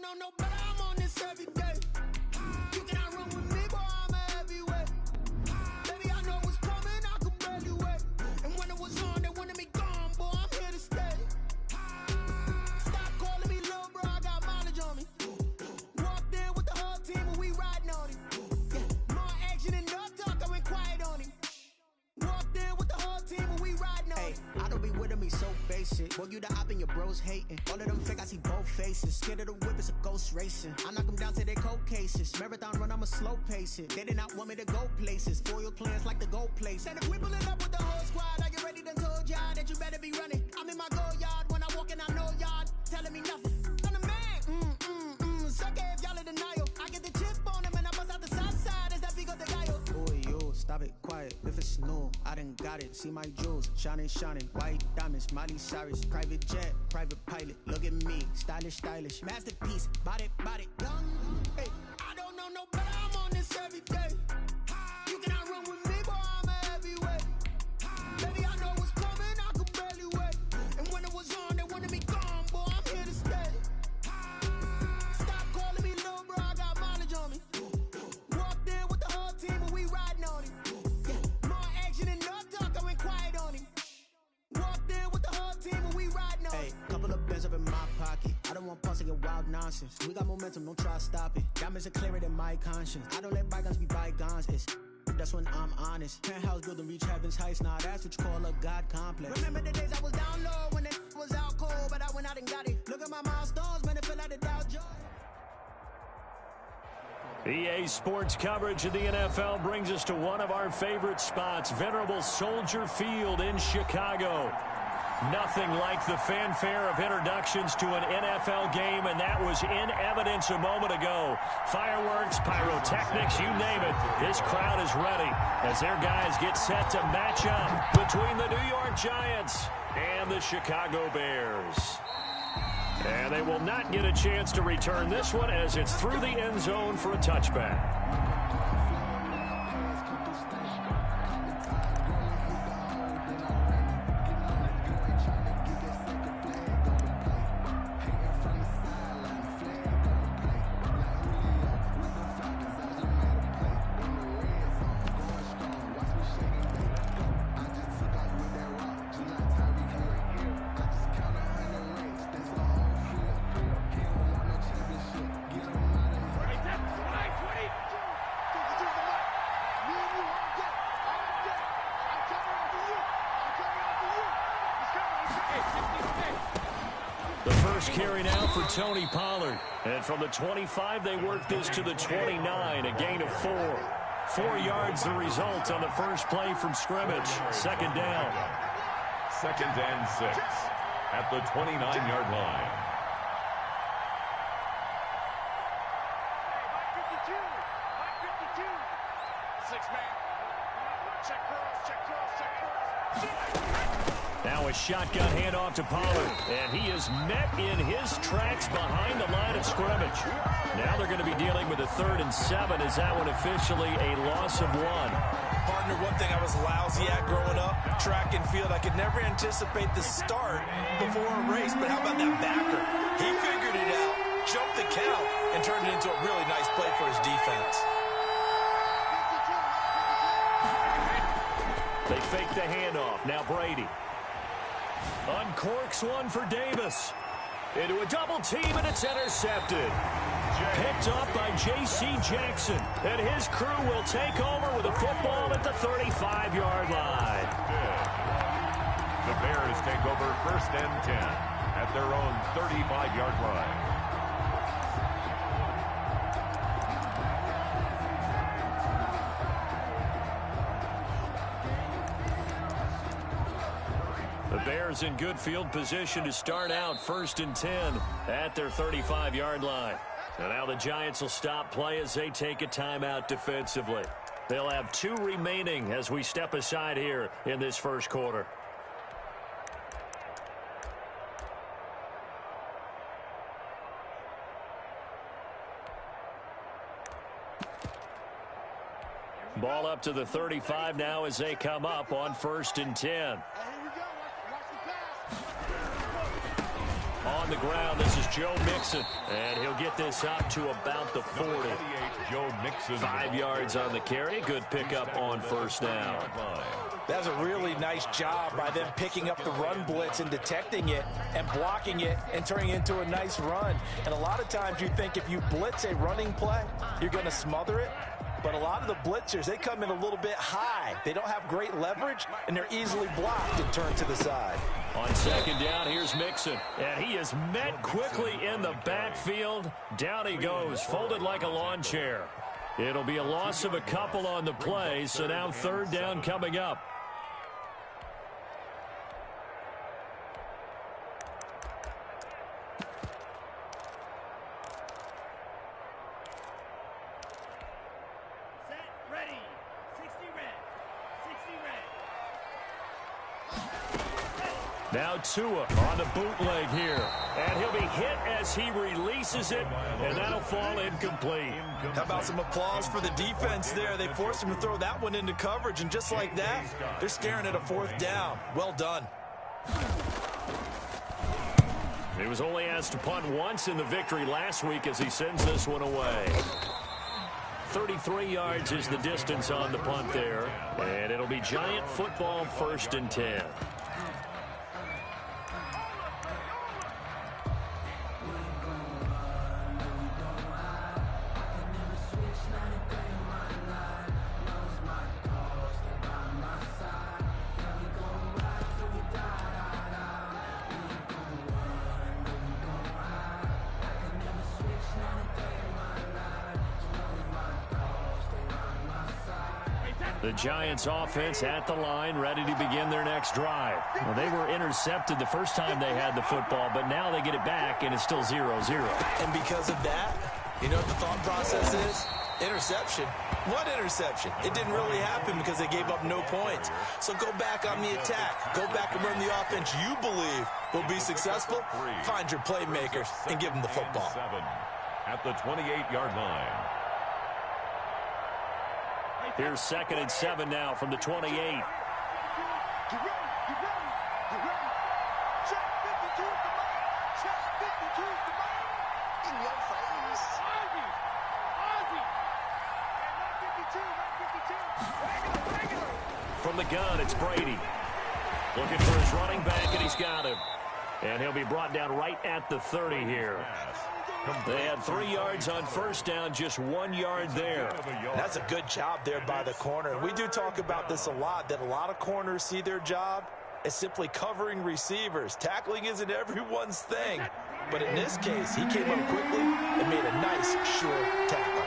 don't know no better, I'm on this every day. You cannot run with me, boy, I'm a heavyweight. Baby, I know what's coming, I could barely wait. And when it was on, they wanted me gone, boy, I'm here to stay. Stop calling me little bro, I got mileage on me. Walked in with the whole team and we riding on him. Yeah, more action and no talk, I went quiet on him. Walked in with the whole team and we riding on him. I don't be with him, he so basic. Boy, you the op and your bros hating. All of them fake, I see both faces. Scared of the whip, it's a ghost racing. I knock them down to their cold cases. Marathon run, I'ma slow pace it. They did not want me to go places. Foil plans like the gold place. And if we pulling up with the whole squad, I get ready to told y'all that you better be running. I'm in my go yard when I walk in, I know y'all telling me nothing. I'm the man, suck it if y'all in denial. I get the chip on him and I bust out the south side. Is that big of the guy? Boy, yo, stop it, quiet. If it's new, I done got it. See my jewels, shining, white diamonds, Miley Cyrus, private jet, private pilot. Look at me, stylish, masterpiece, body, young. Hey, I don't know no better, I'm on this every day. You cannot run with me, boy, I'm a heavyweight. Baby, I know what's coming, I could barely wait. And when it was on, they wanted me gone, boy, I'm here to stay. Stop calling me little bro, I got mileage on me. Walked in with the whole team and we riding on him. Yeah, more action and no talk, I went quiet on him. Walked in with the whole team and we riding on him. Couple of bands up in my pocket. I don't want pulse to get wild nonsense. We got momentum, don't try to stop it. Diamonds are clearer than my conscience. I don't let bygones be bygones. That's when I'm honest. Penthouse building, reach heaven's heights. Nah, that's what you call a God complex. Remember the days I was down low when it was out cold, but I went out and got it. Look at my milestones, man, it feel like the Dow Jones. EA Sports coverage of the NFL brings us to one of our favorite spots, venerable Soldier Field in Chicago. Nothing like the fanfare of introductions to an NFL game, and that was in evidence a moment ago. Fireworks, pyrotechnics, you name it. This crowd is ready as their guys get set to match up between the New York Giants and the Chicago Bears. And they will not get a chance to return this one as it's through the end zone for a touchback. Carry now for Tony Pollard. And from the 25, they work this to the 29, a gain of 4. 4 yards the result on the first play from scrimmage. Second down. 2nd and 6 at the 29-yard line. Now a shotgun handoff to Pollard, and he is met in his tracks behind the line of scrimmage. Now they're going to be dealing with a 3rd and 7. Is that one officially a loss of 1? Partner, one thing I was lousy at growing up, track and field. I could never anticipate the start before a race, but how about that backer? He figured it out, jumped the count, and turned it into a really nice play for his defense. They fake the handoff. Now Brady uncorks one for Davis. Into a double team, and it's intercepted. Picked up by J.C. Jackson. And his crew will take over with a football at the 35-yard line. The Bears take over 1st and 10 at their own 35-yard line. The Bears in good field position to start out 1st and 10 at their 35-yard line. And now the Giants will stop play as they take a timeout defensively. They'll have 2 remaining as we step aside here in this first quarter. Ball up to the 35 now as they come up on 1st and 10. On on the ground. This is Joe Mixon, and he'll get this up to about the 40. Joe Mixon. 5 yards on the carry. Good pickup on first down. That was a really nice job by them picking up the run blitz and detecting it and blocking it and turning it into a nice run. And a lot of times you think if you blitz a running play, you're going to smother it. But a lot of the blitzers, they come in a little bit high. They don't have great leverage, and they're easily blocked and turned to the side. On second down, here's Mixon. And he is met quickly in the backfield. Down he goes, folded like a lawn chair. It'll be a loss of a couple on the play, so now third down coming up. Now Tua on the bootleg here. And he'll be hit as he releases it, and that'll fall incomplete. How about some applause for the defense there? They forced him to throw that one into coverage, and just like that, they're staring at a fourth down. Well done. He was only asked to punt once in the victory last week as he sends this one away. 33 yards is the distance on the punt there, and it'll be Giant football, 1st and 10. The Giants offense at the line, ready to begin their next drive. Well, they were intercepted the first time they had the football, but now they get it back, and it's still 0-0. And because of that, you know what the thought process is? Interception. What interception? It didn't really happen because they gave up no points. So go back on the attack. Go back and run the offense you believe will be successful. Find your playmakers and give them the football. At the 28-yard line. Here's 2nd and 7 now from the 28. From the gun, it's Brady. Looking for his running back, and he's got him. And he'll be brought down right at the 30 here. They had 3 yards on first down, just 1 yard there. That's a good job there by the corner. We do talk about this a lot, that a lot of corners see their job as simply covering receivers. Tackling isn't everyone's thing. But in this case, he came up quickly and made a nice, sure tackle.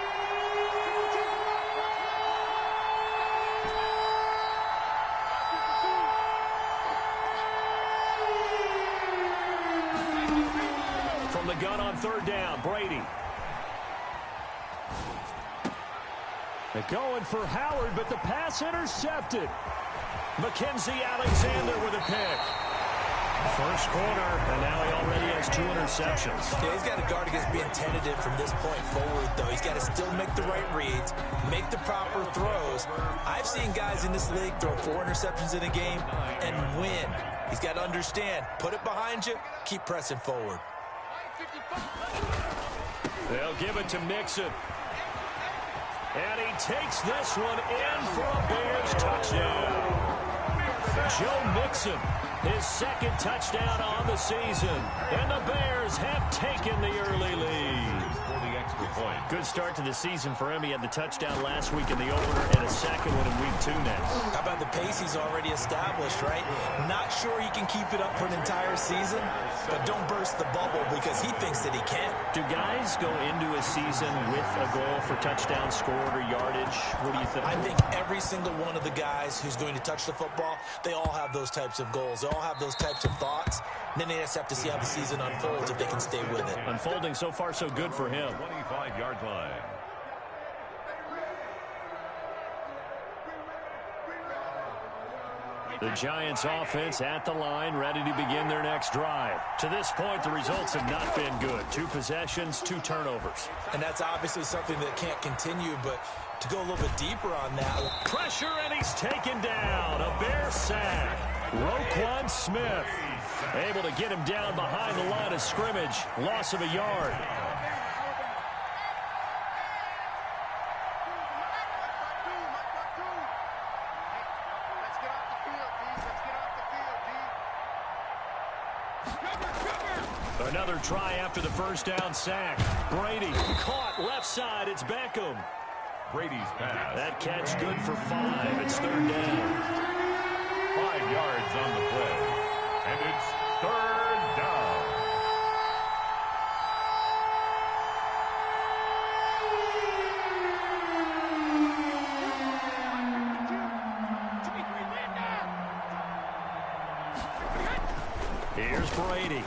From the gun on third down, Brady. They're going for Howard, but the pass intercepted. Mackenzie Alexander with a pick. First corner, and now he already has 2 interceptions. Yeah, he's got to guard against being tentative from this point forward, though. He's got to still make the right reads, make the proper throws. I've seen guys in this league throw 4 interceptions in a game and win. He's got to understand, put it behind you, keep pressing forward. They'll give it to Mixon. And he takes this one in for a Bears touchdown. Joe Mixon, his 2nd touchdown on the season. And the Bears have taken the early lead. Good start to the season for him. He had the touchdown last week in the opener and a second one in week 2 now. How about the pace he's already established, right? Not sure he can keep it up for an entire season, but don't burst the bubble because he thinks that he can. Do guys go into a season with a goal for touchdown scored or yardage? What do you think? I think every single one of the guys who's going to touch the football, they all have those types of goals. They all have those types of thoughts. And then they just have to see how the season unfolds if they can stay with it. Unfolding so far so good for him. 25-yard line. The Giants offense at the line, ready to begin their next drive. To this point, the results have not been good. 2 possessions, 2 turnovers. And that's obviously something that can't continue, but to go a little bit deeper on that. Pressure, and he's taken down. A Bear sack. Roquan Smith able to get him down behind the line of scrimmage. Loss of a yard. Another try after the first down sack. Brady caught left side. It's Beckham. Brady's pass. That catch good for 5. It's third down. 5 yards on the play. And it's third down. Here's Brady.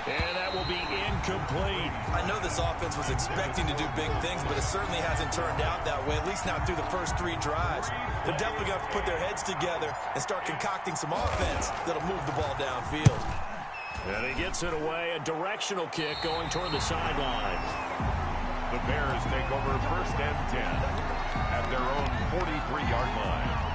And that will be incomplete. I know this offense was expecting to do big things, but it certainly hasn't turned out that way, at least not through the first 3 drives. They're definitely going to have to put their heads together and start concocting some offense that'll move the ball downfield. And he gets it away, a directional kick going toward the sideline. The Bears take over first and 10 at their own 43-yard line.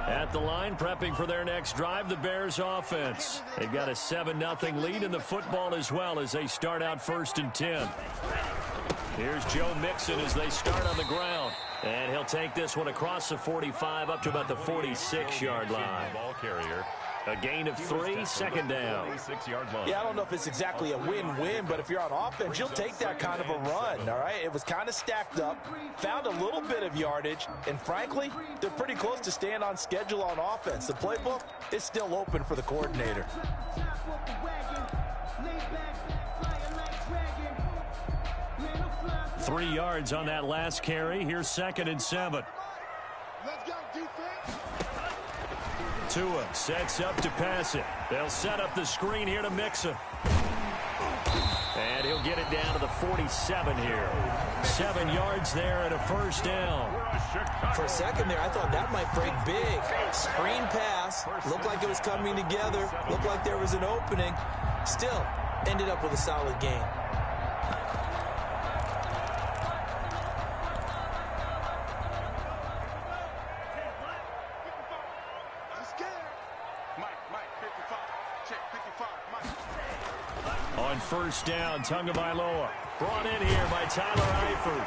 At the line, prepping for their next drive, the Bears offense. They've got a 7-0 lead in the football as well as they start out first and 10. Here's Joe Mixon as they start on the ground. And he'll take this one across the 45 up to about the 46-yard line. Ball carrier. A gain of 3, second down. Yeah, I don't know if it's exactly a win-win, but if you're on offense, you'll take that kind of a run, all right? It was kind of stacked up, found a little bit of yardage, and frankly, they're pretty close to staying on schedule on offense. The playbook is still open for the coordinator. 3 yards on that last carry. Here's 2nd and 7. Let's go, defense. Tua sets up to pass it. They'll set up the screen here to Mixon. And he'll get it down to the 47 here. 7 yards there and a first down. For a second there, I thought that might break big. Screen pass. Looked like it was coming together. Looked like there was an opening. Still, ended up with a solid game. On first down, Tagovailoa brought in here by Tyler Eifert.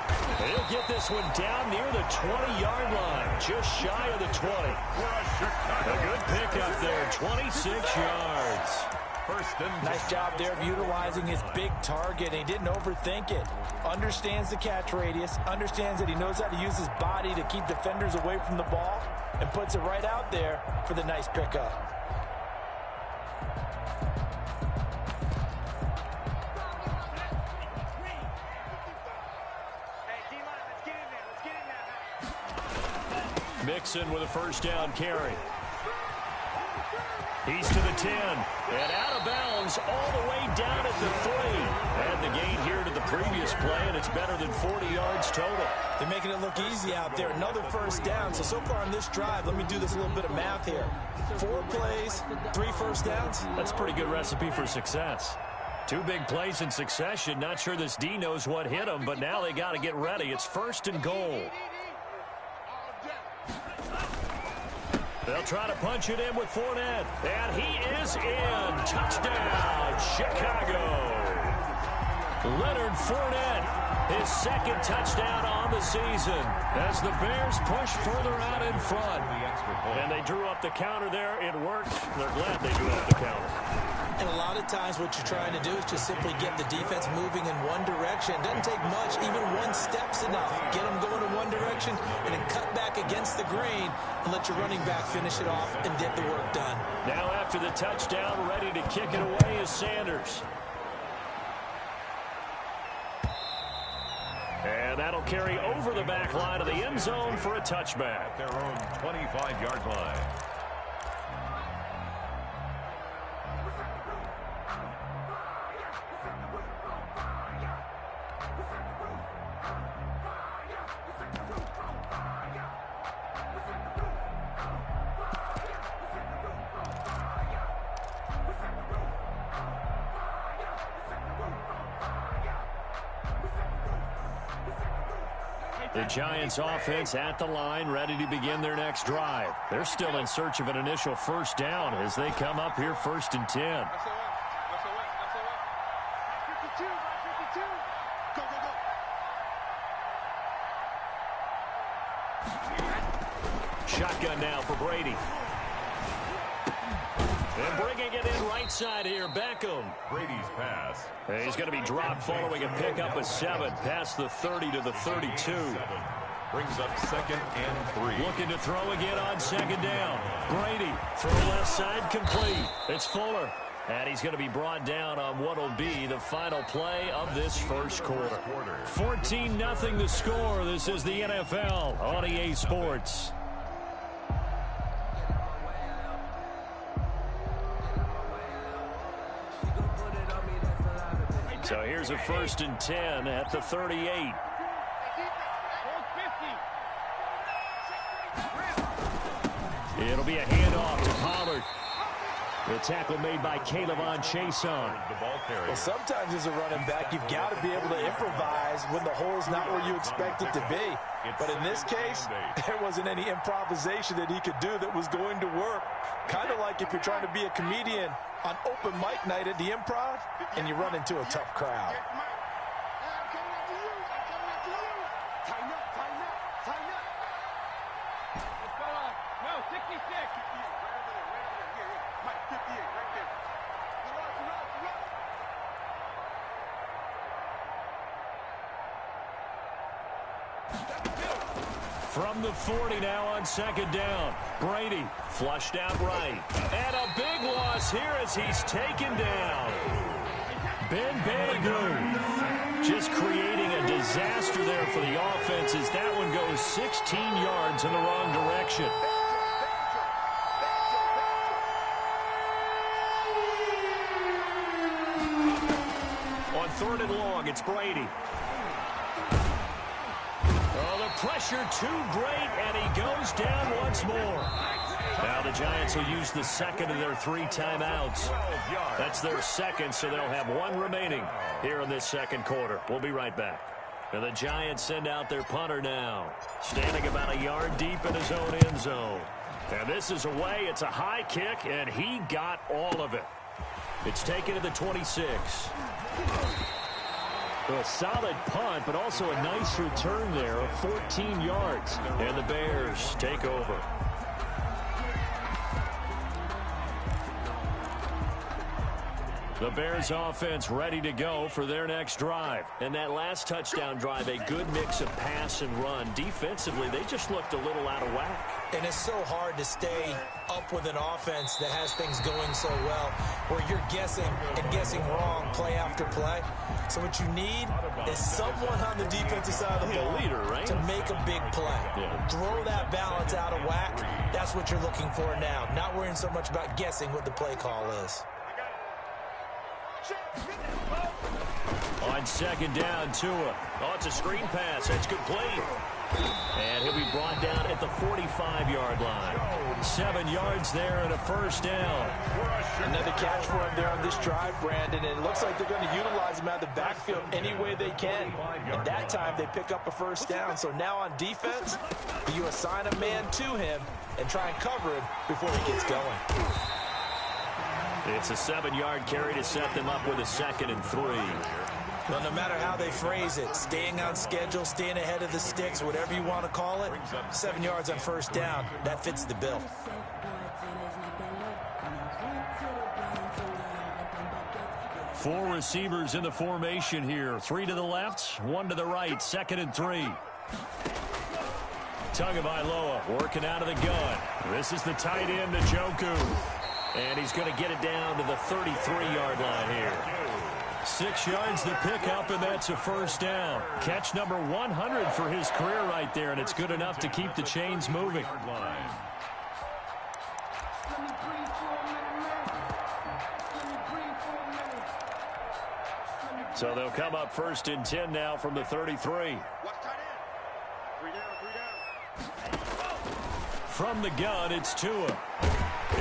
He'll get this one down near the 20-yard line, just shy of the 20. A good pickup there, 26 yards. Nice job there of utilizing his big target. He didn't overthink it. Understands the catch radius, understands that he knows how to use his body to keep defenders away from the ball, and puts it right out there for the nice pickup. Mixon with a first down carry. He's to the 10. And out of bounds all the way down at the 3. And the gain here to the previous play, and it's better than 40 yards total. They're making it look easy out there. Another first down. So far on this drive, let me do this little bit of math here. 4 plays, 3 first downs. That's a pretty good recipe for success. 2 big plays in succession. Not sure this D knows what hit them, but now they got to get ready. It's first and goal. They'll try to punch it in with Fournette. And he is in. Touchdown, Chicago. Leonard Fournette, his 2nd touchdown on the season as the Bears push further out in front. And they drew up the counter there. It worked. They're glad they drew up the counter. And a lot of times what you're trying to do is just simply get the defense moving in one direction. It doesn't take much. Even 1 step's enough. Get them going in one direction and then cut back against the grain and let your running back finish it off and get the work done. Now after the touchdown, ready to kick it away is Sanders. And that'll carry over the back line of the end zone for a touchback. Their own 25-yard line. The Giants offense at the line, ready to begin their next drive. They're still in search of an initial first down as they come up here 1st and 10. Shotgun now for Brady. And bringing it in right side here, Beckham. Brady's pass. He's going to be dropped following a pickup of 7 past the 30 to the 32. Brings up 2nd and 3. Looking to throw again on 2nd down. Brady, throw left side complete. It's Fuller. And he's going to be brought down on what will be the final play of this first quarter. 14-0 the score. This is the NFL on EA Sports. So here's a 1st and 10 at the 38. It'll be a handoff to Pollard. The tackle made by K'Lavon Chaisson. Well, sometimes as a running back, you've got to be able to improvise when the hole's not where you expect it to be. But in this case, there wasn't any improvisation that he could do that was going to work. Kind of like if you're trying to be a comedian on open mic night at the Improv and you run into a tough crowd. From the 40 now on 2nd down. Brady flushed out right. And a big loss here as he's taken down. Ben Banogu just creating a disaster there for the offense as that one goes 16 yards in the wrong direction. On 3rd and long, it's Brady. Pressure too great, and he goes down once more. Now the Giants will use the 2nd of their 3 timeouts. That's their 2nd, so they'll have 1 remaining here in this 2nd quarter. We'll be right back. And the Giants send out their punter now, standing about a yard deep in his own end zone. And this is away. It's a high kick, and he got all of it. It's taken to the 26. A solid punt, but also a nice return there of 14 yards. And the Bears take over. The Bears offense ready to go for their next drive. And that last touchdown drive, a good mix of pass and run. Defensively, they just looked a little out of whack. And it's so hard to stay up with an offense that has things going so well, where you're guessing and guessing wrong play after play. So what you need is someone on the defensive side of the ball, leader, right? to make a big play. Yeah. Throw that balance out of whack. That's what you're looking for now. Not worrying so much about guessing what the play call is. On 2nd down, Tua. Oh, it's a screen pass. That's complete. And he'll be brought down at the 45-yard line. 7 yards there and a first down. Another catch for him there on this drive, Brandon. And it looks like they're going to utilize him out of the backfield any way they can. And that time they pick up a first down. So now on defense, you assign a man to him and try and cover him before he gets going. It's a 7-yard carry to set them up with a 2nd and 3. Well, no matter how they phrase it, staying on schedule, staying ahead of the sticks, whatever you want to call it, 7 yards on first down, that fits the bill. Four receivers in the formation here. 3 to the left, 1 to the right, 2nd and 3. Tagovailoa working out of the gun. This is the tight end, Njoku. And he's going to get it down to the 33-yard line here. 6 yards to pick up, and that's a first down. Catch number 100 for his career right there, and it's good enough to keep the chains moving. So they'll come up 1st and 10 now from the 33. From the gun, it's Tua.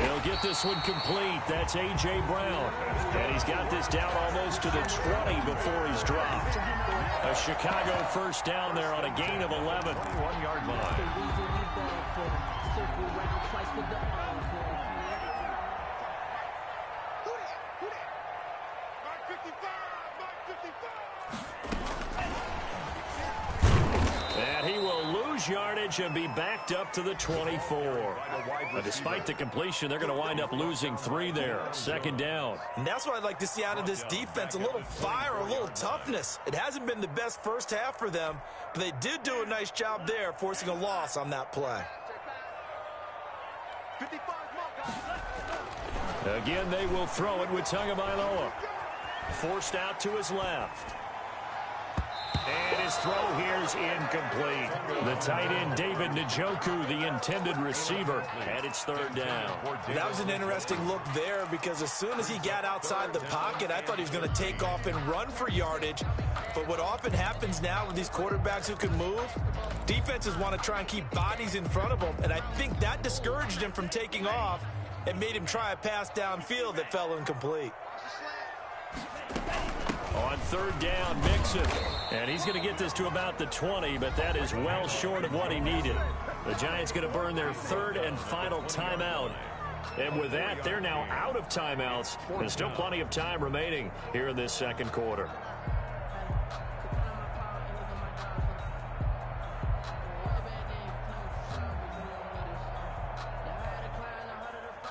He'll get this one complete. That's A.J. Brown. And he's got this down almost to the 20 before he's dropped. A Chicago first down there on a gain of 11. 1-yard line. And he will lose yardage and be backed up to the 24. Despite the completion, they're going to wind up losing 3 there. Second down. And that's what I'd like to see out of this defense, a little fire, a little toughness. It hasn't been the best first half for them, but they did do a nice job there, forcing a loss on that play. Again, they will throw it with Tagovailoa. Forced out to his left. And his throw here is incomplete. The tight end, David Njoku, the intended receiver, and it's third down. That was an interesting look there because as soon as he got outside the pocket, I thought he was going to take off and run for yardage. But what often happens now with these quarterbacks who can move, defenses want to try and keep bodies in front of them, and I think that discouraged him from taking off and made him try a pass downfield that fell incomplete. On third down, Mixon. And he's going to get this to about the 20, but that is well short of what he needed. The Giants going to burn their third and final timeout. And with that, they're now out of timeouts. There's still plenty of time remaining here in this second quarter.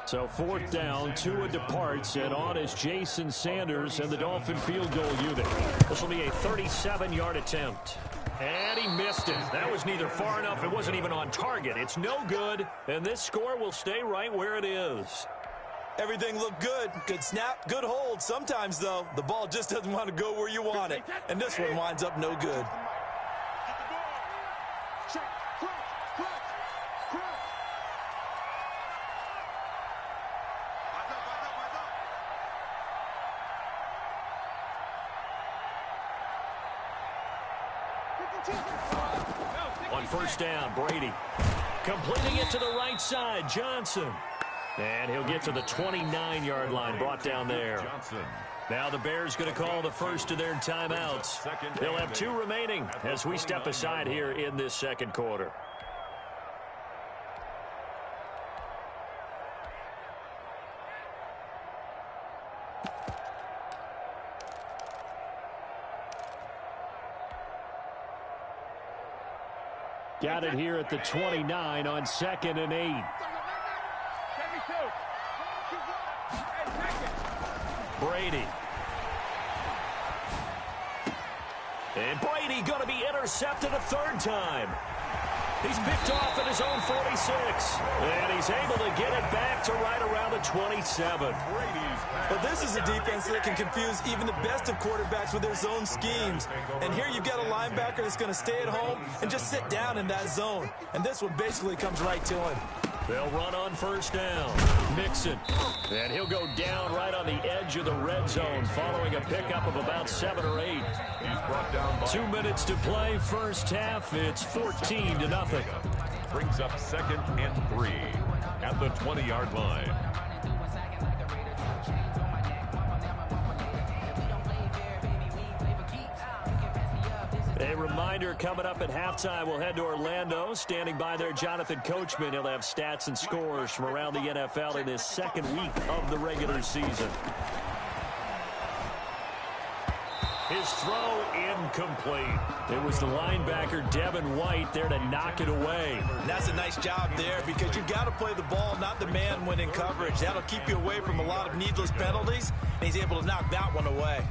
So fourth down, Tua departs, and on is Jason Sanders and the Dolphin field goal unit. This will be a 37-yard attempt. And he missed it. That was neither far enough. It wasn't even on target. It's no good, and this score will stay right where it is. Everything looked good. Good snap, good hold. Sometimes, though, the ball just doesn't want to go where you want it. And this one winds up no good. On first down, Brady. Completing it to the right side, Johnson. And he'll get to the 29-yard line, brought down there. Now the Bears going to call the first of their timeouts. They'll have 2 remaining as we step aside here in this second quarter. Got it here at the 29 on 2nd and 8. Brady. And Brady going to be intercepted a third time. He's picked off at his own 46. And he's able to get it back to right around the 27. But this is a defense that can confuse even the best of quarterbacks with their zone schemes. And here you've got a linebacker that's going to stay at home and just sit down in that zone. And this one basically comes right to him. They'll run on first down. Mixon. And he'll go down right on the edge of the red zone following a pickup of about 7 or 8. He's brought down by 2 minutes to play first half. It's 14-0. Brings up 2nd and 3 at the 20-yard line. A reminder, coming up at halftime, we'll head to Orlando. Standing by there, Jonathan Coachman. He'll have stats and scores from around the NFL in this second week of the regular season. His throw incomplete. It was the linebacker, Devin White, there to knock it away. And that's a nice job there because you've got to play the ball, not the man when in coverage. That'll keep you away from a lot of needless penalties, and he's able to knock that one away.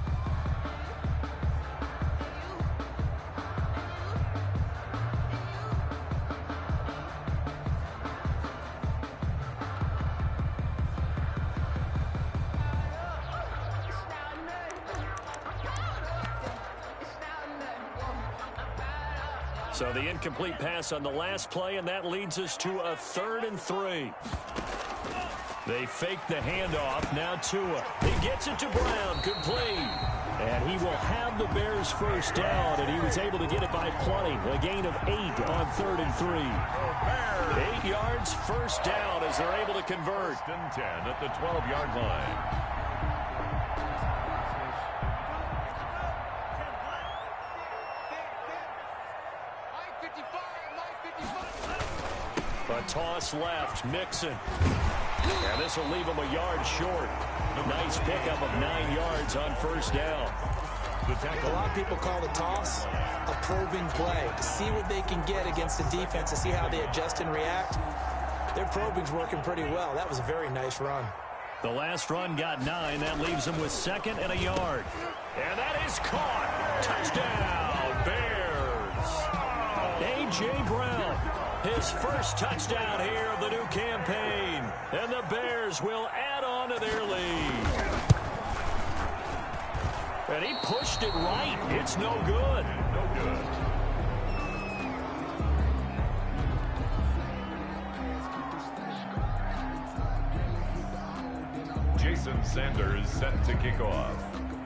So the incomplete pass on the last play, and that leads us to a 3rd and 3. They fake the handoff. Now Tua. He gets it to Brown. Complete. And he will have the Bears first down, and he was able to get it by plenty. A gain of 8 on 3rd and 3. 8 yards, first down as they're able to convert. 1st and 10 at the 12-yard line. A toss left, Mixon. And this will leave him a yard short. Nice pickup of 9 yards on first down. A lot of people call the toss a probing play. To see what they can get against the defense, to see how they adjust and react. Their probing's working pretty well. That was a very nice run. The last run got 9. That leaves him with 2nd and a yard. And that is caught. Touchdown, Bears. A.J. Brown, his first touchdown here of the new campaign. And the Bears will add on to their lead. And he pushed it right. It's no good. No good. Jason Sanders set to kick off.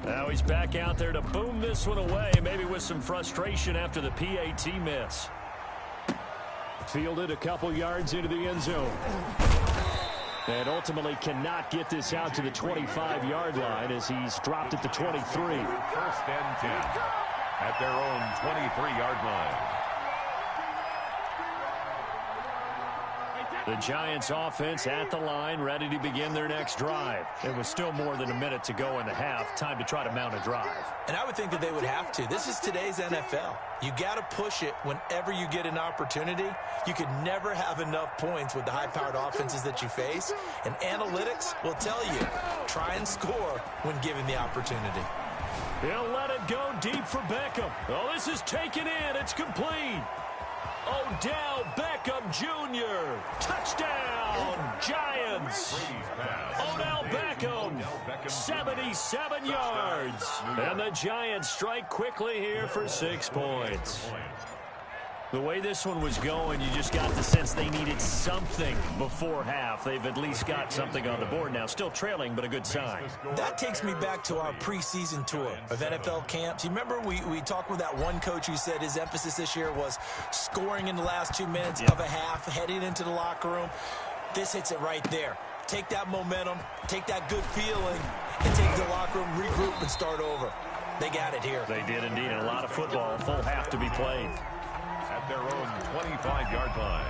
Now he's back out there to boom this one away, maybe with some frustration after the PAT miss. Fielded a couple yards into the end zone. And ultimately cannot get this out to the 25-yard line as he's dropped at the 23. 1st and 10 at their own 23-yard line. The Giants offense at the line, ready to begin their next drive. It was still more than a minute to go in the half. Time to try to mount a drive. And I would think that they would have to. This is today's NFL. You got to push it whenever you get an opportunity. You can never have enough points with the high-powered offenses that you face. And analytics will tell you, try and score when given the opportunity. He'll let it go deep for Beckham. Oh, this is taken in. It's complete. Odell Beckham Jr. Touchdown, Giants. Odell Beckham, 77 yards. And the Giants strike quickly here for 6 points. The way this one was going, you just got the sense they needed something before half. They've at least got something on the board now. Still trailing, but a good sign. That takes me back to our preseason tour of NFL camps. You remember we talked with that one coach who said his emphasis this year was scoring in the last 2 minutes of a half, heading into the locker room. This hits it right there. Take that momentum, take that good feeling, and take the locker room, regroup, and start over. They got it here. They did indeed. And a lot of football, full half to be played. At their own 25-yard line.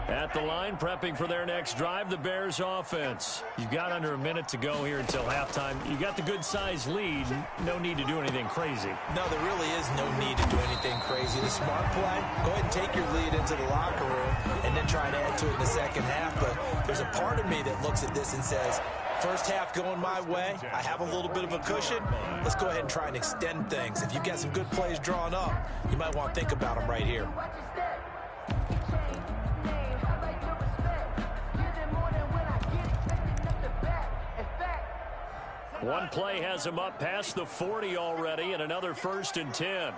At the line, prepping for their next drive, the Bears offense. You've got under a minute to go here until halftime. You got the good-sized lead. No need to do anything crazy. No, there really is no need to do anything crazy. The smart play, go ahead and take your lead into the locker room and then try to add to it in the second half. But there's a part of me that looks at this and says, first half going my way, I have a little bit of a cushion. Let's go ahead and try and extend things. If you've got some good plays drawn up, you might want to think about them right here. One play has him up past the 40 already, and another 1st and 10.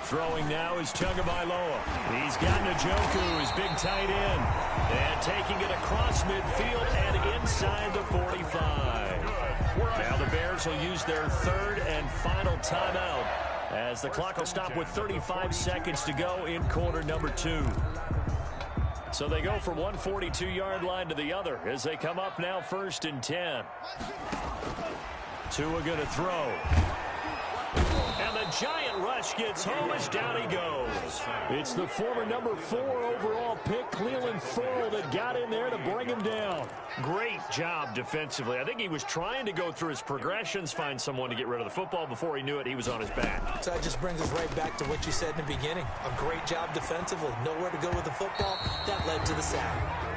Throwing now is Tagovailoa. He's got Njoku, his big tight end. And taking it across midfield and inside the 45. Now the Bears will use their 3rd and final timeout as the clock will stop with 35 seconds to go in quarter number 2. So they go from one 42-yard line to the other as they come up now 1st and 10. Tua going to throw. And the giant rush gets home as down he goes. It's the former number 4 overall pick, Clelin Ferrell, that got in there to bring him down. Great job defensively. I think he was trying to go through his progressions, find someone to get rid of the football. Before he knew it, he was on his back. So that just brings us right back to what you said in the beginning. A great job defensively. Nowhere to go with the football. That led to the sack.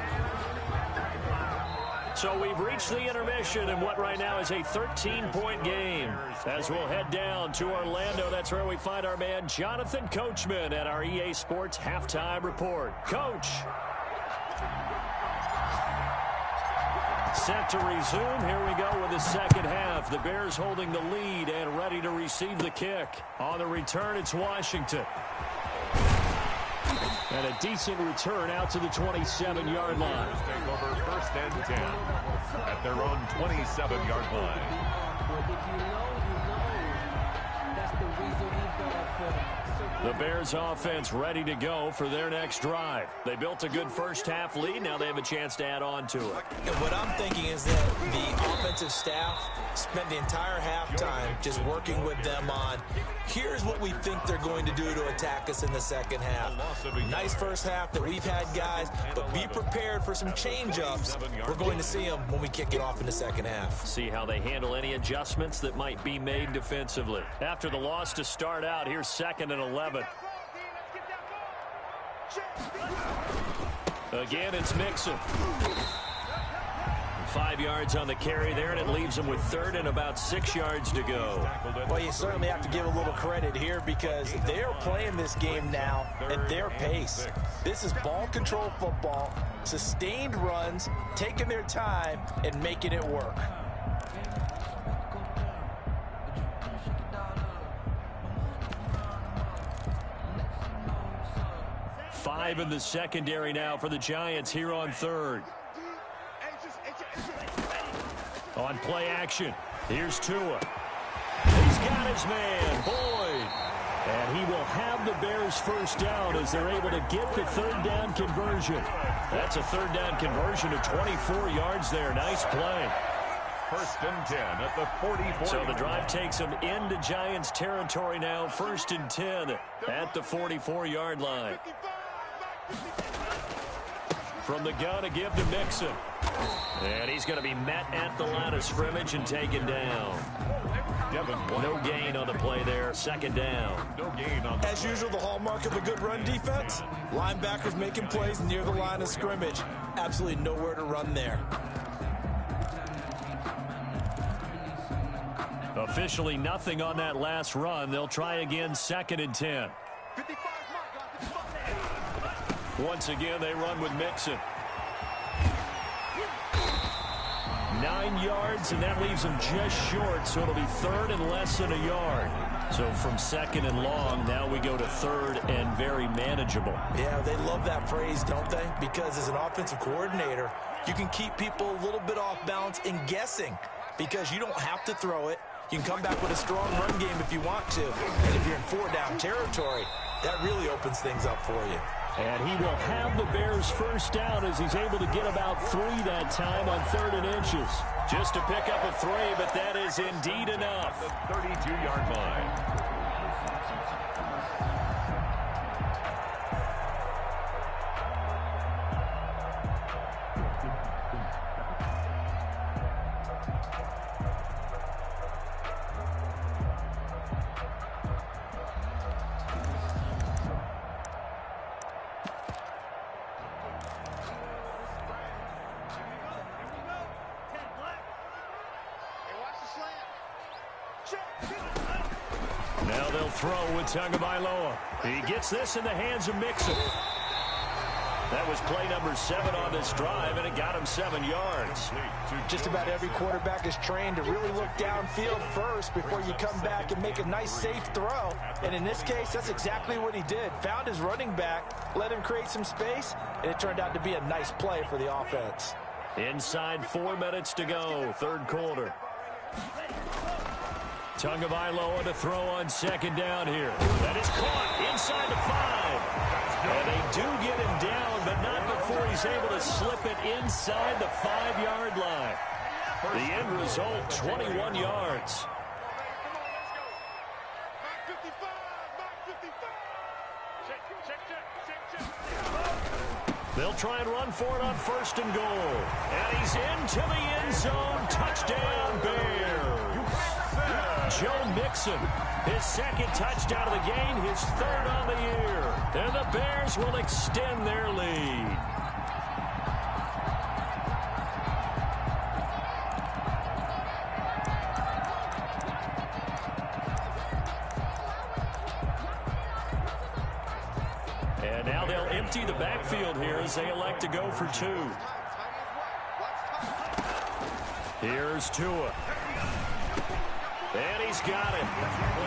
So we've reached the intermission in what right now is a 13-point game. As we'll head down to Orlando, that's where we find our man Jonathan Coachman at our EA Sports Halftime Report. Coach. Set to resume. Here we go with the second half. The Bears holding the lead and ready to receive the kick. On the return, it's Washington. And a decent return out to the 27-yard line. Take over first and 10 at their own 27-yard line. The Bears offense ready to go for their next drive. They built a good first half lead. Now they have a chance to add on to it. And what I'm thinking is that the offensive staff spent the entire halftime just working with them on, here's what we think they're going to do to attack us in the second half. Nice first half that we've had, guys, but be prepared for some change-ups. We're going to see them when we kick it off in the second half. See how they handle any adjustments that might be made defensively. After the loss to start out, here's 2nd and 11. Again, it's Mixon. 5 yards on the carry there, and it leaves them with 3rd and about 6 yards to go. Well, you certainly have to give a little credit here because they are playing this game now at their pace. This is ball control football, sustained runs, taking their time, and making it work. 5 in the secondary now for the Giants here on 3rd. On play action, here's Tua. He's got his man, Boyd. And he will have the Bears first down as they're able to get the 3rd down conversion. That's a 3rd down conversion of 24 yards there. Nice play. First and 10 at the 44. So the drive takes them into Giants territory now. 1st and 10 at the 44-yard line. From the gun, a give to Mixon. And he's going to be met at the line of scrimmage and taken down. No gain on the play there. 2nd down. No gain on the As usual, the hallmark of a good run defense, linebackers making plays near the line of scrimmage. Absolutely nowhere to run there. Officially nothing on that last run. They'll try again, 2nd and 10. Once again, they run with Mixon. 9 yards, and that leaves them just short, so it'll be 3rd and less than a yard. So from 2nd and long, now we go to 3rd and very manageable. Yeah, they love that phrase, don't they? Because as an offensive coordinator, you can keep people a little bit off balance and guessing because you don't have to throw it. You can come back with a strong run game if you want to. And if you're in 4-down territory, that really opens things up for you. And he will have the Bears first down as he's able to get about 3 that time on 3rd and inches. Just to pick up a 3, but that is indeed enough. The 32-yard line. Now they'll throw with Tagovailoa. He gets this in the hands of Mixon. That was play number 7 on this drive, and it got him 7 yards. Just about every quarterback is trained to really look downfield first before you come back and make a nice, safe throw. And in this case, that's exactly what he did. Found his running back, let him create some space, and it turned out to be a nice play for the offense. Inside 4 minutes to go, 3rd quarter. Tagovailoa to throw on 2nd down here. That is caught inside the 5. And they do get him down, but not before he's able to slip it inside the 5-yard line. The end result, 21 yards. They'll try and run for it on 1st and goal. And he's into the end zone. Touchdown, Bears. Joe Mixon, his 2nd touchdown of the game, his 3rd on the year. And the Bears will extend their lead. And now they'll empty the backfield here as they elect to go for 2. Here's Tua. And he's got it.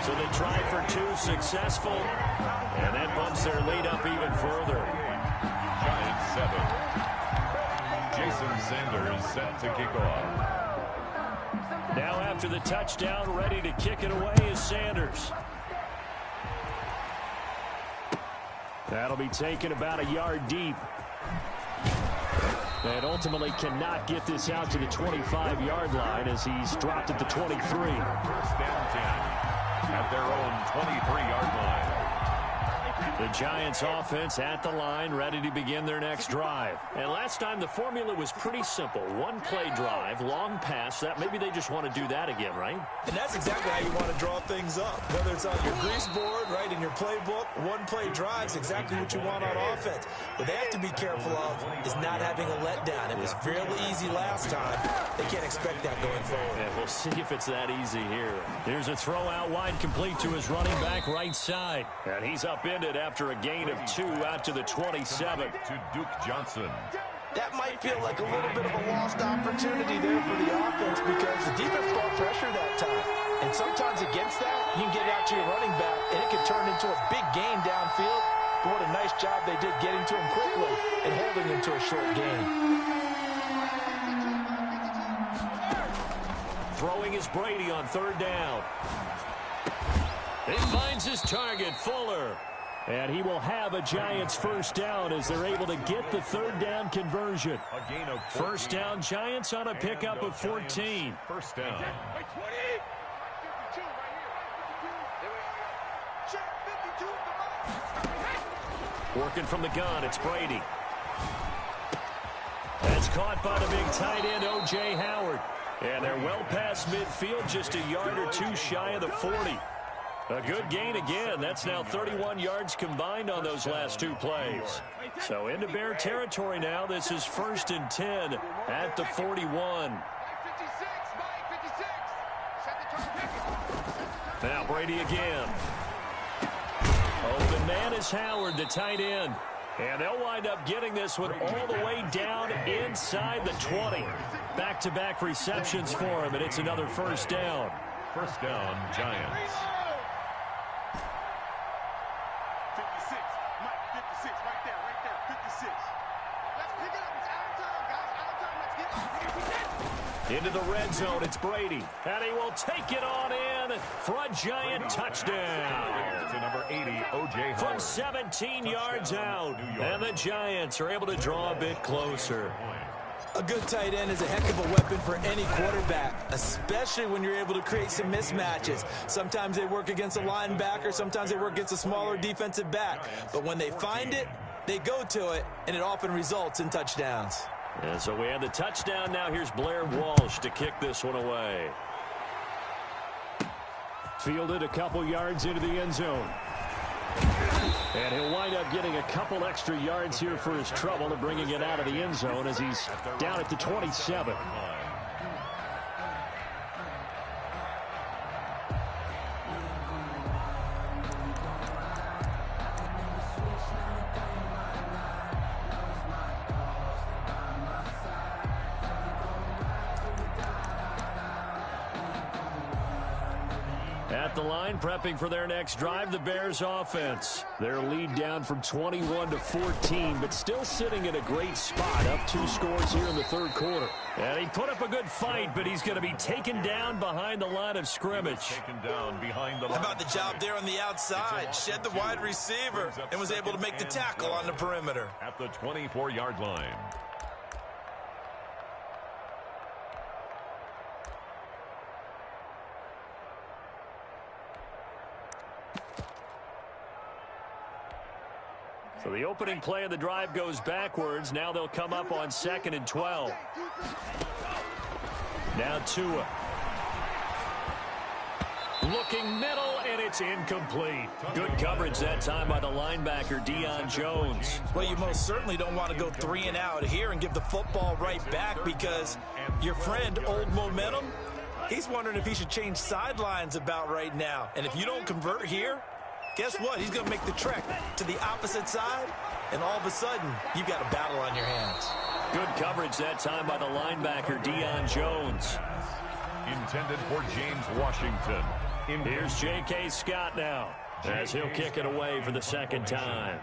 So they try for 2 successful. And that bumps their lead up even further. Giants 7. Jason Sanders set to kick off. Now after the touchdown, ready to kick it away is Sanders. That'll be taken about a yard deep. And ultimately cannot get this out to the 25-yard line as he's dropped at the 23. First down 10 at their own 23-yard line. The Giants offense at the line, ready to begin their next drive. And last time the formula was pretty simple. 1-play drive, long pass. That maybe they just want to do that again, right? And that's exactly how you want to draw things up. Whether it's on your grease board, right, in your playbook, 1-play drives exactly what you want on offense. What they have to be careful of is not having a letdown. It was fairly easy last time. They can't expect that going forward. Yeah, we'll see if it's that easy here. Here's a throw out wide, complete to his running back right side. And he's upended after a gain of 2 out to the 27. To Duke Johnson. That might feel like a little bit of a lost opportunity there for the offense because the defense brought pressure that time. And sometimes against that, you can get out to your running back, and it can turn into a big gain downfield. But what a nice job they did getting to him quickly and holding him to a short gain. Throwing is Brady on 3rd down. He finds his target, Fuller. And he will have a Giants first down as they're able to get the 3rd down conversion. A gain of 1st down Giants on a pickup of 14. First down. Working from the gun, it's Brady. That's caught by the big tight end, O.J. Howard. And they're well past midfield, just a yard or 2 shy of the 40. A good gain again. That's now 31 yards combined on those last 2 plays. So into Bear territory now. This is 1st and 10 at the 41. Now Brady again. Open man is Howard, the tight end. And they'll wind up getting this one all the way down inside the 20. Back-to-back receptions for him, and it's another 1st down. First down, Giants. 56, Mike, 56, right there, 56. Let's pick it up. It's out of time, guys. Out of time. Let's get up. Into the red zone, it's Brady. And he will take it on in for a Giant touchdown. To number 80, O.J. Howard. From 17 yards out. And the Giants are able to draw a bit closer. A good tight end is a heck of a weapon for any quarterback, especially when you're able to create some mismatches. Sometimes they work against a linebacker, sometimes they work against a smaller defensive back. But when they find it, they go to it, and it often results in touchdowns. And so we have the touchdown. Now here's Blair Walsh to kick this one away. Fielded a couple yards into the end zone. And he'll wind up getting a couple extra yards here for his trouble and bringing it out of the end zone as he's down at the 27. At the line, prepping for their next drive, the Bears offense. Their lead down from 21 to 14, but still sitting in a great spot, up 2 scores here in the 3rd quarter. And he put up a good fight, but he's going to be taken down behind the line of scrimmage. Taken down behind the line. How about the job there on the outside? Shed the wide receiver and was able to make the tackle on the perimeter. At the 24-yard line. So the opening play of the drive goes backwards. Now they'll come up on 2nd and 12. Now Tua. Looking middle, and it's incomplete. Good coverage that time by the linebacker, Deion Jones. Well, you most certainly don't want to go 3 and out here and give the football right back because your friend, Old Momentum, he's wondering if he should change sidelines about right now. And if you don't convert here, guess what? He's going to make the trek to the opposite side, and all of a sudden, you've got a battle on your hands. Good coverage that time by the linebacker, Deion Jones. Intended for James Washington. Here's J.K. Scott now, as he'll kick it away for the second time.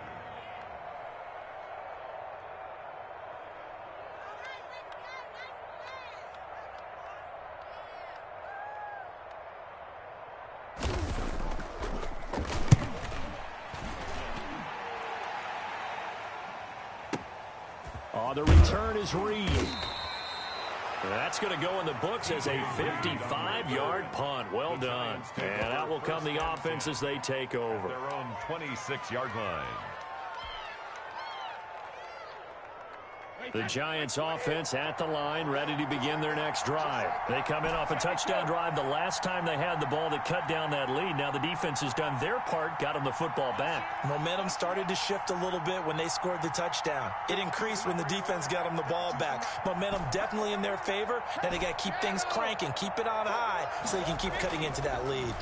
The return is Reed. That's going to go in the books as a 55-yard punt. Well done. And out will come the offense as they take over. Their own 26-yard line. The Giants offense at the line, ready to begin their next drive. They come in off a touchdown drive the last time they had the ball that cut down that lead. Now the defense has done their part, got them the football back. Momentum started to shift a little bit when they scored the touchdown. It increased when the defense got them the ball back. Momentum definitely in their favor. Now they got to keep things cranking, keep it on high so they can keep cutting into that lead.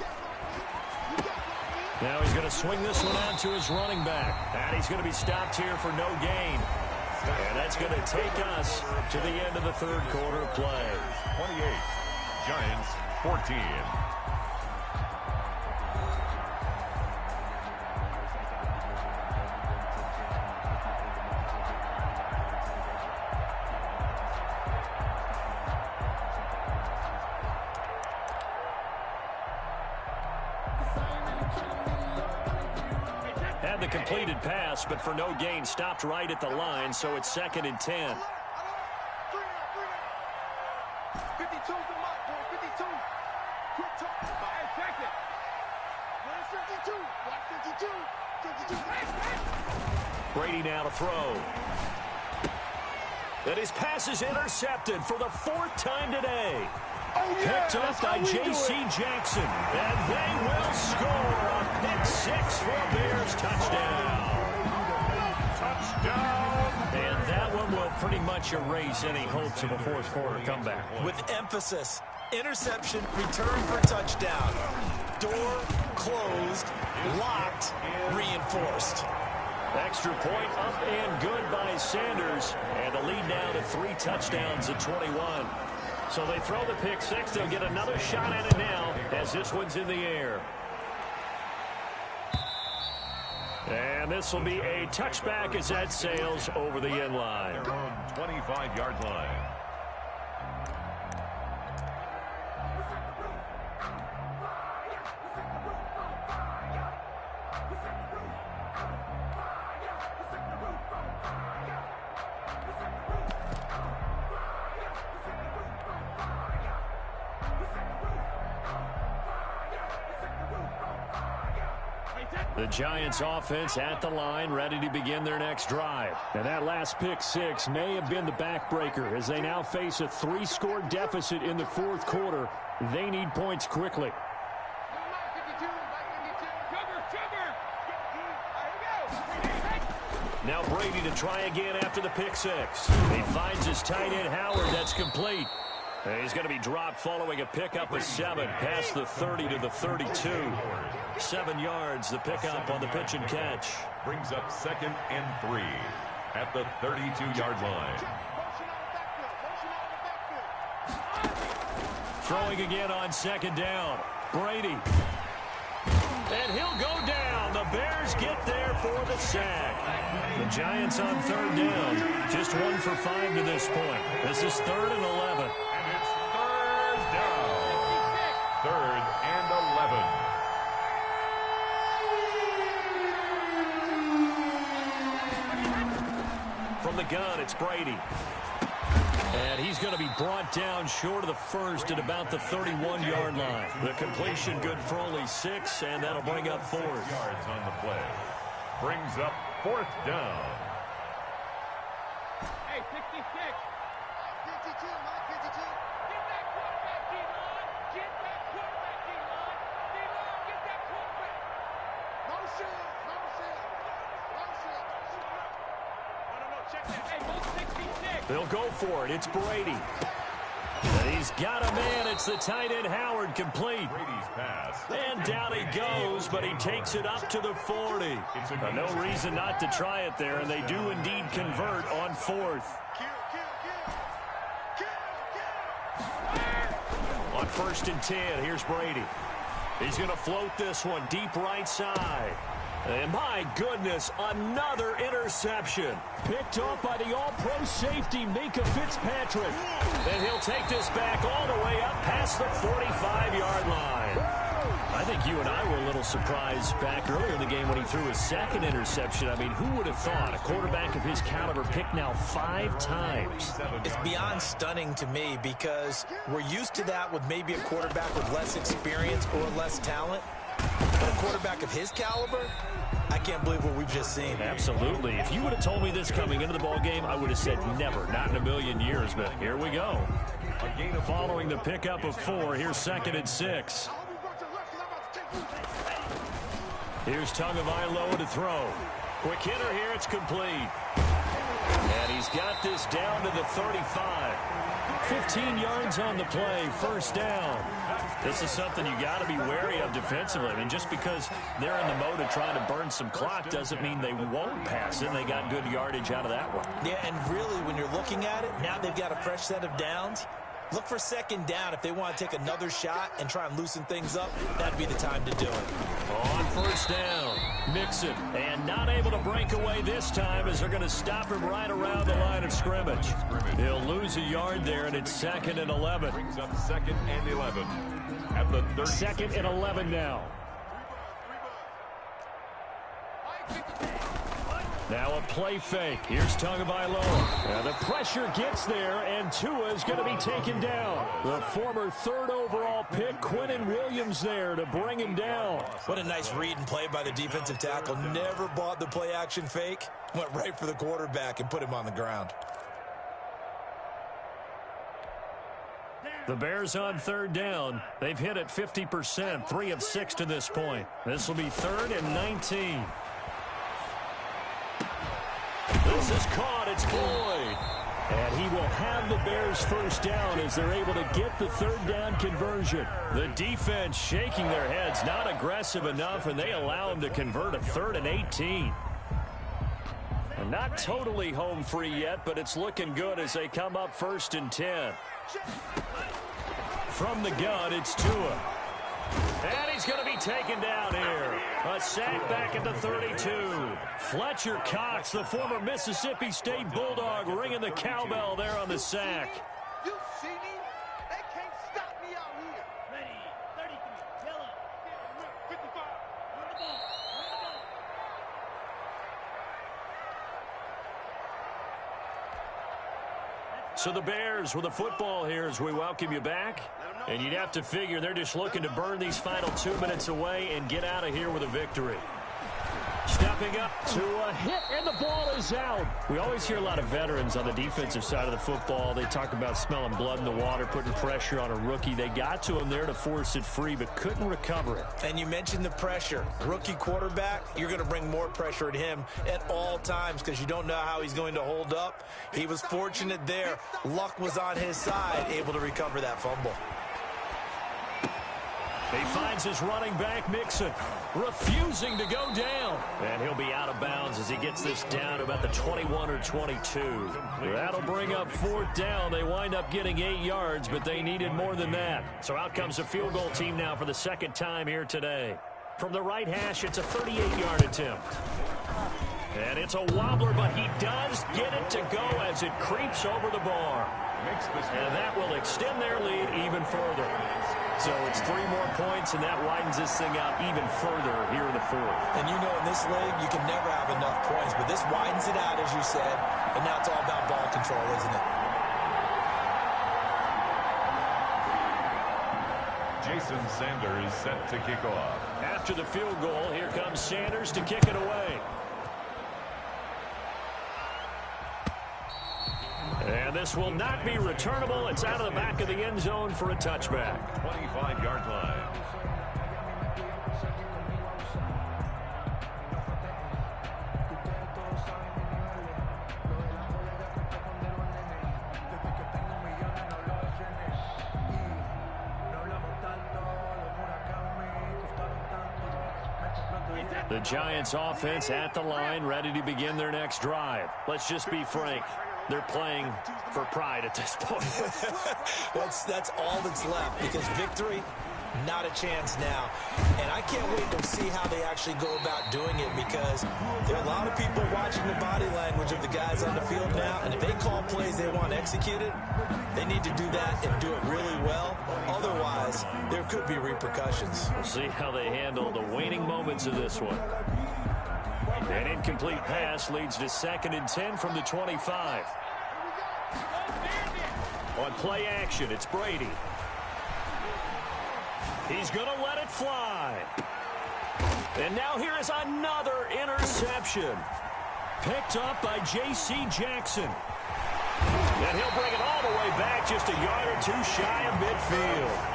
Now he's going to swing this one out to his running back. And he's going to be stopped here for no gain. And that's going to take us to the end of the third quarter play. 28, Giants 14. Had the completed pass, but for no gain, stopped right at the line, so it's 2nd and 10. 52's the mark, boy. 52. Quick talk. Hey, check it. Where's 52? Watch 52. 52. Brady now to throw. And his pass is intercepted for the 4th time today. Picked up by J.C. Jackson. And they will score a pick 6 for a Bears touchdown. Touchdown! And that one will pretty much erase any hopes of a fourth quarter comeback. With emphasis, interception, return for touchdown. Door closed, locked, reinforced. Extra point up and good by Sanders. And the lead now to 3 touchdowns at 21. So they throw the pick 6. They'll get another shot at it now as this one's in the air. And this will be a touchback as that sails over the end line. Their own 25-yard line. The Giants offense at the line, ready to begin their next drive. And that last pick 6 may have been the backbreaker as they now face a 3-score deficit in the fourth quarter. They need points quickly. Now Brady to try again after the pick 6. He finds his tight end Howard. That's complete. And he's going to be dropped following a pickup of 7 past the 30 to the 32. 7 yards, the pickup on the pitch and catch. Brings up 2nd and 3 at the 32-yard line. Throwing again on 2nd down. Brady. And he'll go down. The Bears get there for the sack. The Giants on 3rd down. Just 1 for 5 to this point. This is 3rd and 11. And it's 3rd down. 3rd and 11. From the gun, it's Brady. And he's going to be brought down short of the first at about the 31-yard line. The completion good for only 6, and that'll bring up 4th. Yards on the play. Brings up 4th down. Hey, 66. 52, Mike, 52. Get that quarterback, D-line. Get that quarterback, D-line. D-line, get that quarterback. Motion, motion, motion. No, check that. Hey, both 66. They'll go for it. It's Brady. And he's got a man. It's the tight end Howard, complete. Brady's pass. And down he goes, but he takes it up to the 40. No reason not to try it there, and they do indeed convert on 4th. Q. 1st and 10. Here's Brady. He's going to float this one deep right side. And my goodness, another interception. Picked off by the all-pro safety, Minkah Fitzpatrick. And he'll take this back all the way up past the 45-yard line. I think you and I were a little surprised back earlier in the game when he threw his second interception. I mean, who would have thought a quarterback of his caliber picked now 5 times? It's beyond stunning to me because we're used to that with maybe a quarterback with less experience or less talent. But a quarterback of his caliber, I can't believe what we've just seen. Absolutely. If you would have told me this coming into the ball game, I would have said never, not in a million years. But here we go. Following the pickup of 4, here's 2nd and 6. Here's Tagovailoa to throw. Quick hitter here, it's complete. And he's got this down to the 35. 15 yards on the play, 1st down. This is something you got to be wary of defensively. I mean, just because they're in the mode of trying to burn some clock doesn't mean they won't pass it. And they got good yardage out of that one. Yeah, and really, when you're looking at it, now they've got a fresh set of downs. Look for 2nd down. If they want to take another shot and try and loosen things up, that'd be the time to do it. On 1st down, Mixon. And not able to break away this time as they're going to stop him right around the line of scrimmage. He'll lose a yard there, and it's 2nd and 11. Brings up 2nd and 11 at the 30. 2nd and 11 now. Now a play fake. Here's Tagovailoa. And the pressure gets there, and Tua is going to be taken down. The former 3rd overall pick, Quinnen Williams, there to bring him down. What a nice read and play by the defensive tackle. Never bought the play-action fake. Went right for the quarterback and put him on the ground. The Bears on 3rd down. They've hit it 50%, 3 of 6 to this point. This will be 3rd and 19. This is caught. It's Boyd. And he will have the Bears 1st down as they're able to get the 3rd down conversion. The defense shaking their heads, not aggressive enough, and they allow him to convert a 3rd and 18. And not totally home free yet, but it's looking good as they come up 1st and 10. From the gun, it's Tua. And he's going to be taken down here. A sack back at the 32. Fletcher Cox, the former Mississippi State Bulldog, ringing the cowbell there on the sack. You see me? They can't stop me out here. Ready, 33, yellow. 55. Run the ball. So the Bears with the football here as we welcome you back. And you'd have to figure they're just looking to burn these final 2 minutes away and get out of here with a victory. Stepping up to a hit, and the ball is out. We always hear a lot of veterans on the defensive side of the football. They talk about smelling blood in the water, putting pressure on a rookie. They got to him there to force it free, but couldn't recover it. And you mentioned the pressure. Rookie quarterback, you're going to bring more pressure at him at all times because you don't know how he's going to hold up. He was fortunate there. Luck was on his side, able to recover that fumble. He finds his running back, Mixon, refusing to go down. And he'll be out of bounds as he gets this down to about the 21 or 22. That'll bring up 4th down. They wind up getting 8 yards, but they needed more than that. So out comes the field goal team now for the 2nd time here today. From the right hash, it's a 38-yard attempt. And it's a wobbler, but he does get it to go as it creeps over the bar. And that will extend their lead even further. So it's 3 more points, and that widens this thing out even further here in the 4th. And you know in this league, you can never have enough points, but this widens it out, as you said, and now it's all about ball control, isn't it? Jason Sanders set to kick off. After the field goal, here comes Sanders to kick it away. And this will not be returnable. It's out of the back of the end zone for a touchback. 25-yard line. The Giants offense at the line, ready to begin their next drive. Let's just be frank. They're playing for pride at this point. That's all that's left, because victory, not a chance now. And I can't wait to see how they actually go about doing it, because there are a lot of people watching the body language of the guys on the field now, and if they call plays they want executed, they need to do that and do it really well. Otherwise, there could be repercussions. We'll see how they handle the waning moments of this one. An incomplete pass leads to 2nd and 10 from the 25. On play action, it's Brady. He's going to let it fly. And now here is another interception. Picked up by J.C. Jackson. And he'll bring it all the way back, just a yard or two shy of midfield.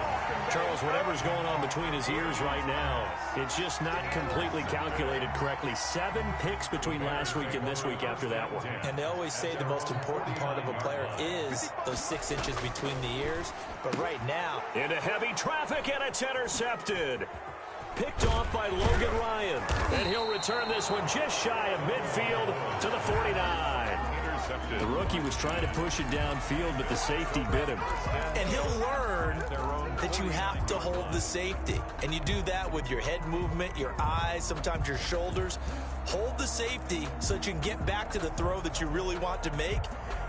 Charles, whatever's going on between his ears right now, it's just not completely calculated correctly. 7 picks between last week and this week after that one. And they always say the most important part of a player is those 6 inches between the ears. But right now, into heavy traffic, and it's intercepted. Picked off by Logan Ryan. And he'll return this one just shy of midfield to the 49. The rookie was trying to push it downfield, but the safety bit him. And he'll learn that you have to hold the safety. And you do that with your head movement, your eyes, sometimes your shoulders. Hold the safety so that you can get back to the throw that you really want to make.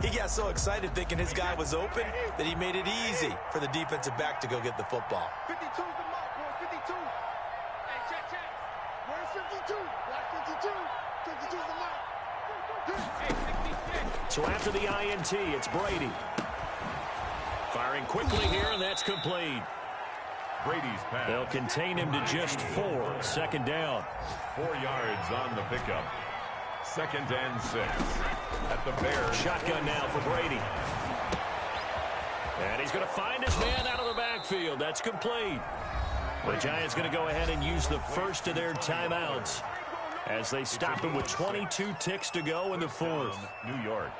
He got so excited thinking his guy was open that he made it easy for the defensive back to go get the football. 52's the mark, boy, 52. Hey, check. Where's 52? Like 52. 52's the mark. Hey, 66. So after the INT, it's Brady. Firing quickly here, and that's complete. Brady's pass. They'll contain him to just 4. 2nd down. 4 yards on the pickup. 2nd and 6. At the Bears. Shotgun now for Brady. And he's going to find his man out of the backfield. That's complete. The Giants going to go ahead and use the first of their timeouts as they stop him with 22 ticks to go in the 4th. New York.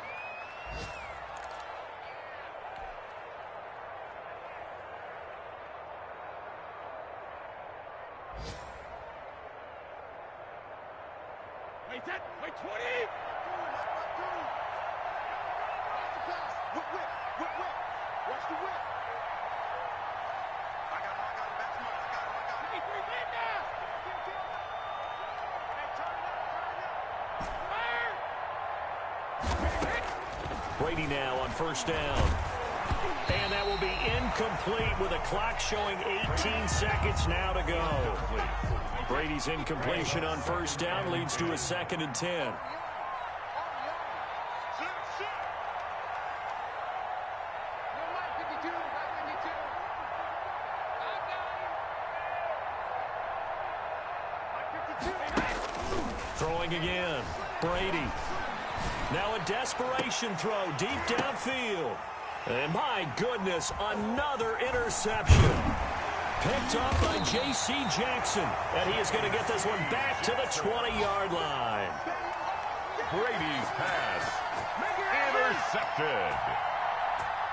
Wait, 20. Whip. Watch the whip. I got it. Back. 23 men now. Hey, turn it up. Brady now on 1st down. And that will be incomplete with a clock showing 18 seconds now to go. Brady's incompletion on 1st down leads to a 2nd and 10. Throwing again. Brady. Now a desperation throw deep downfield. And my goodness, another interception. Picked up by J.C. Jackson. And he is going to get this one back to the 20-yard line. Brady's pass. Intercepted.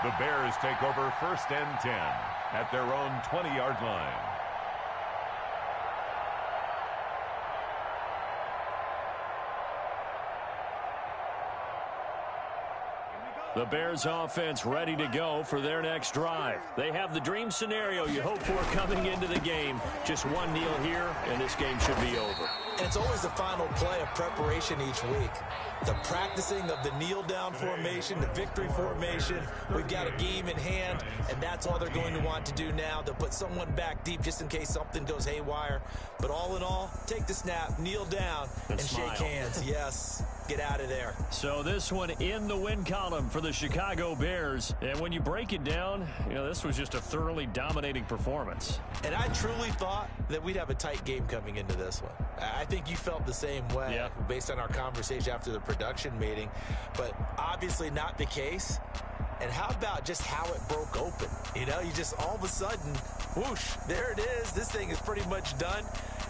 The Bears take over 1st and 10 at their own 20-yard line. The Bears offense ready to go for their next drive. They have the dream scenario you hope for coming into the game. Just one kneel here, and this game should be over. And it's always the final play of preparation each week. The practicing of the kneel-down formation, the victory formation. We've got a game in hand, and that's all they're going to want to do now. They'll put someone back deep just in case something goes haywire. But all in all, take the snap, kneel down, and shake hands. Yes, get out of there. So this one in the win column for the Chicago Bears. And when you break it down, you know, this was just a thoroughly dominating performance. And I truly thought that we'd have a tight game coming into this one. I think you felt the same way based on our conversation after the production meeting, but obviously not the case. And how about just how it broke open? You know, you just all of a sudden, whoosh, there it is. This thing is pretty much done.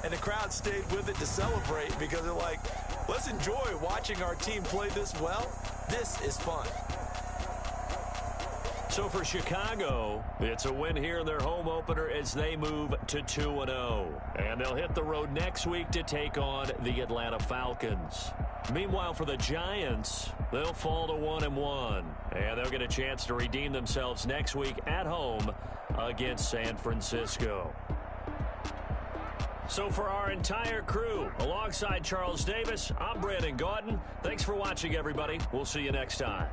And the crowd stayed with it to celebrate because they're like, let's enjoy watching our team play this well. This is fun. So for Chicago, it's a win here in their home opener as they move to 2-0. And they'll hit the road next week to take on the Atlanta Falcons. Meanwhile, for the Giants, they'll fall to 1-1. And they'll get a chance to redeem themselves next week at home against San Francisco. So for our entire crew, alongside Charles Davis, I'm Brandon Gaudin. Thanks for watching, everybody. We'll see you next time.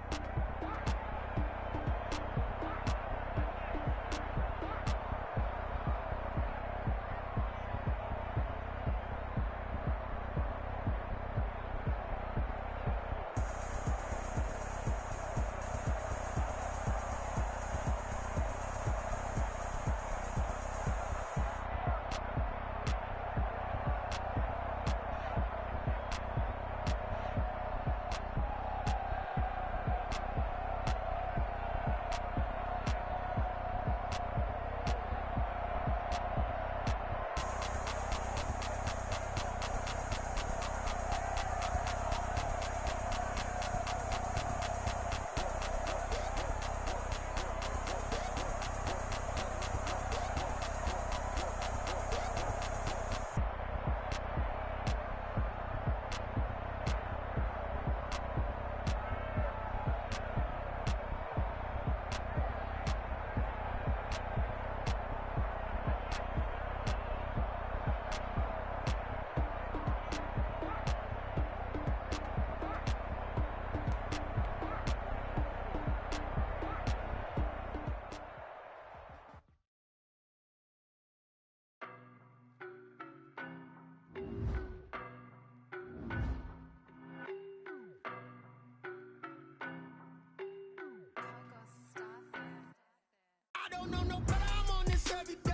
I don't know no better, I'm on this every day.